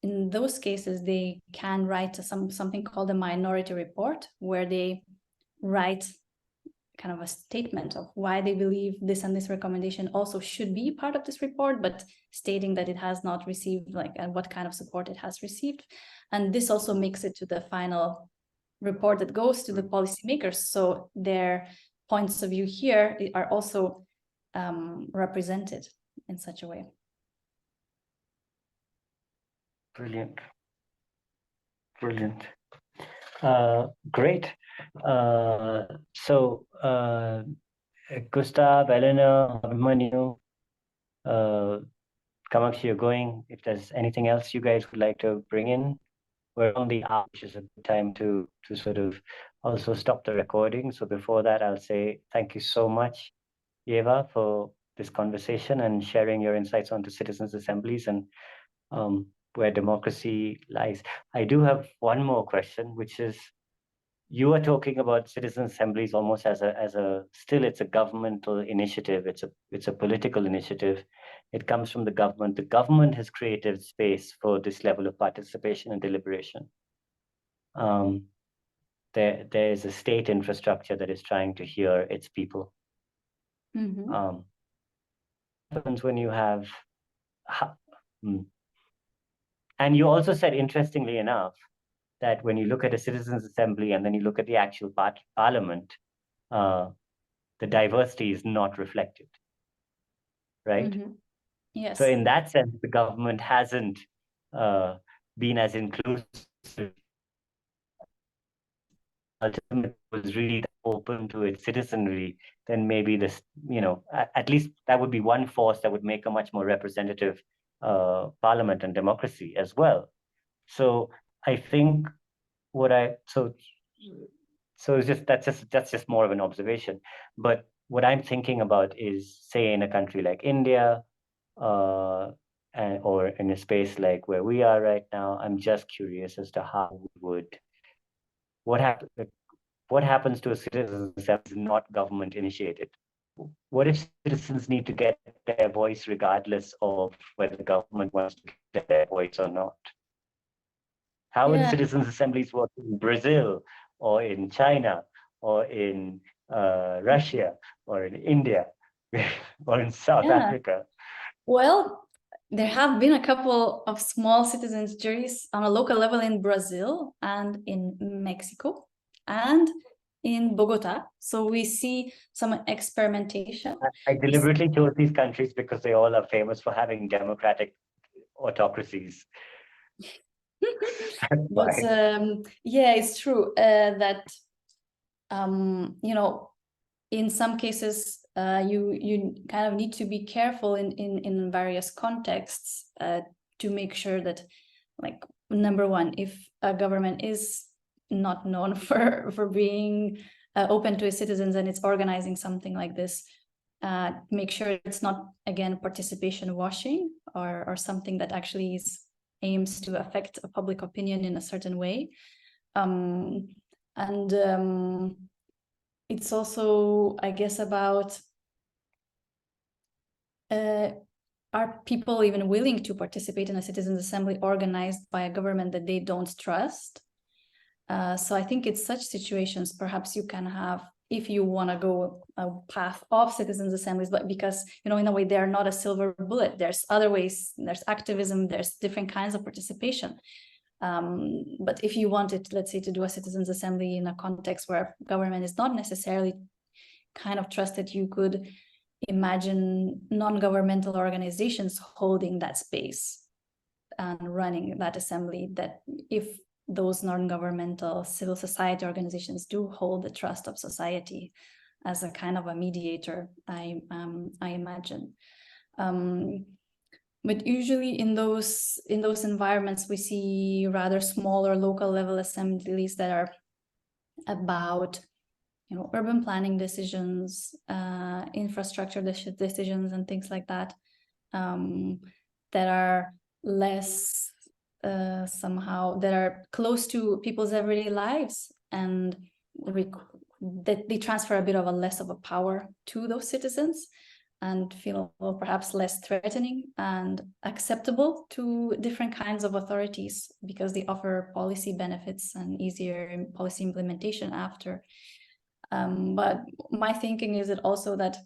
In those cases, they can write something called a minority report, where they write kind of a statement of why they believe this and this recommendation also should be part of this report, but stating that it has not received what kind of support it has received. And this also makes it to the final report that goes to the policymakers. So their points of view here are also represented in such a way. Brilliant. Brilliant. Great. So Gustav, Eleanor, Abhimanyu, Kamakshi, you're going. If there's anything else you guys would like to bring in, we're on the hour, which is a good time to sort of also stop the recording. So before that, I'll say thank you so much, Ieva, for this conversation and sharing your insights onto citizens' assemblies and where democracy lies. I do have one more question, which is, you are talking about citizen assemblies almost as a still it's a governmental initiative. It's a political initiative. It comes from the government. The government has created space for this level of participation and deliberation. There is a state infrastructure that is trying to hear its people. Mm-hmm. What happens when you have, and you also said, interestingly enough, that when you look at a citizens' assembly and then you look at the actual parliament, the diversity is not reflected, right? Mm-hmm. Yes. So in that sense, the government hasn't been as inclusive. Ultimately, was really open to its citizenry, then maybe this, at least that would be one force that would make a much more representative parliament and democracy as well. So I think so it's just that's just more of an observation. But what I'm thinking about is, say, in a country like India, or in a space like where we are right now, I'm just curious as to how what happens to a citizen that is not government initiated. What if citizens need to get their voice regardless of whether the government wants to get their voice or not? How would citizens' assemblies work in Brazil or in China or in Russia, or in India, or in South Africa? Well, there have been a couple of small citizens' juries on a local level in Brazil and in Mexico and in Bogota. So we see some experimentation. I deliberately chose these countries because they all are famous for having democratic autocracies. But yeah, it's true that you know, in some cases you kind of need to be careful in various contexts to make sure that, like, number one, if a government is not known for being open to its citizens and it's organizing something like this, make sure it's not, again, participation washing or something that actually aims to affect a public opinion in a certain way. It's also, I guess, about are people even willing to participate in a citizens' assembly organized by a government that they don't trust? So I think it's such situations, perhaps you can have, if you want to go a path of citizens' assemblies, but because, you know, in a way, they're not a silver bullet. There's other ways, there's activism, there's different kinds of participation. But if you wanted, let's say, to do a citizens' assembly in a context where government is not necessarily kind of trusted, you could imagine non-governmental organizations holding that space and running that assembly, that if those non-governmental civil society organizations do hold the trust of society as a kind of a mediator, I imagine. But usually in those environments, we see rather smaller local level assemblies that are about, you know, urban planning decisions, infrastructure decisions, and things like that, that are less somehow, that are close to people's everyday lives, and that they transfer a bit of a less of a power to those citizens and feel perhaps less threatening and acceptable to different kinds of authorities because they offer policy benefits and easier policy implementation after. But my thinking is that also that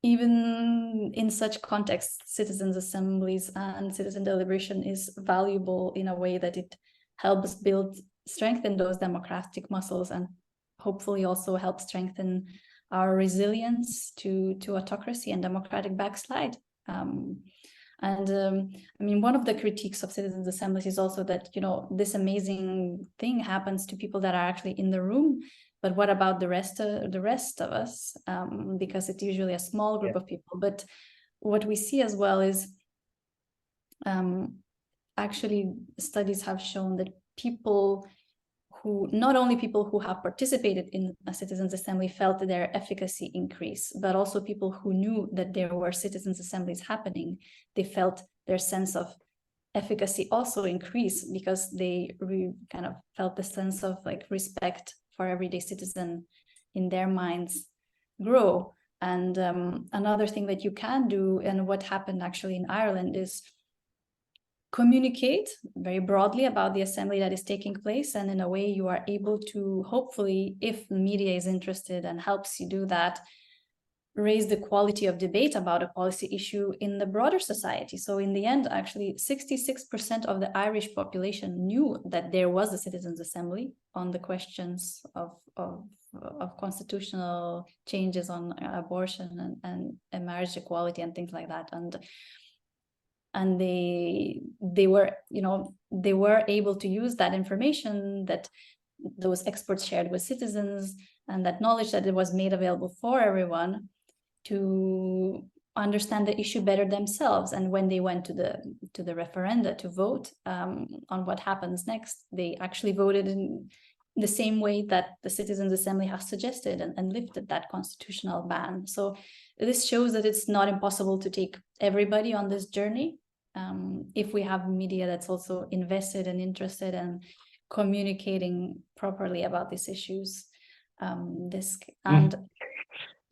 even in such contexts, citizens' assemblies and citizen deliberation is valuable in a way that it helps strengthen those democratic muscles, and hopefully also help strengthen our resilience to autocracy and democratic backslide. I mean, one of the critiques of citizens' assemblies is also that, you know, this amazing thing happens to people that are actually in the room, but what about the rest of us? Because it's usually a small group of people. But what we see as well is actually studies have shown that not only people who have participated in a citizens' assembly felt their efficacy increase, but also people who knew that there were citizens' assemblies happening, they felt their sense of efficacy also increase, because they kind of felt the sense of, like, respect for everyday citizen in their minds grow. And another thing that you can do, and what happened actually in Ireland, is communicate very broadly about the assembly that is taking place, and in a way you are able to, hopefully, if the media is interested and helps you do that, raise the quality of debate about a policy issue in the broader society. So in the end, actually 66% of the Irish population knew that there was a citizens' assembly on the questions of constitutional changes on abortion and marriage equality and things like that. And they were, you know, they were able to use that information that those experts shared with citizens, and that knowledge that it was made available for everyone, to understand the issue better themselves. And when they went to the referenda to vote on what happens next, they actually voted in the same way that the Citizens' Assembly has suggested, and lifted that constitutional ban. So this shows that it's not impossible to take everybody on this journey, if we have media that's also invested and interested and communicating properly about these issues.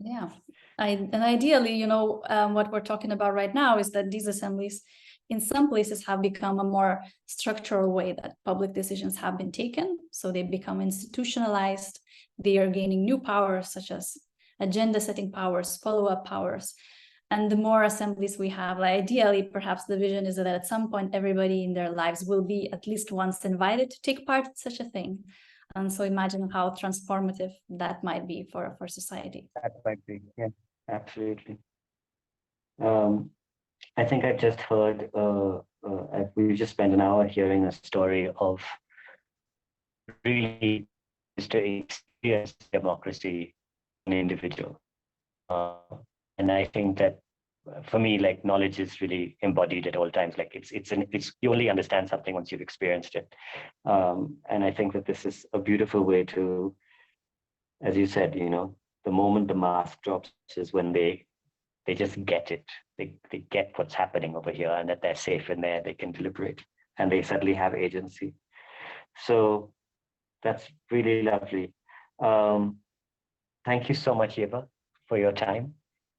Yeah, and ideally, you know, what we're talking about right now is that these assemblies in some places have become a more structural way that public decisions have been taken. So they become institutionalized. They are gaining new powers, such as agenda setting powers, follow-up powers. And the more assemblies we have, like ideally, perhaps the vision is that at some point, everybody in their lives will be at least once invited to take part in such a thing. And so imagine how transformative that might be for society. That might be, yeah, absolutely. I think I just heard, we just spent an hour hearing a story of really just to experience democracy in an individual. And I think that for me, like, knowledge is really embodied at all times. Like it's you only understand something once you've experienced it. And I think that this is a beautiful way to, as you said, you know, the moment the mask drops is when they just get it. They get what's happening over here and that they're safe in there, they can deliberate and they suddenly have agency. So that's really lovely. Thank you so much, Ieva, for your time.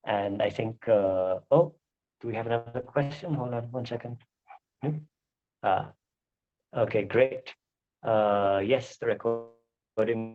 And I think, oh, do we have another question? Hold on 1 second. Okay, great. Yes, the recording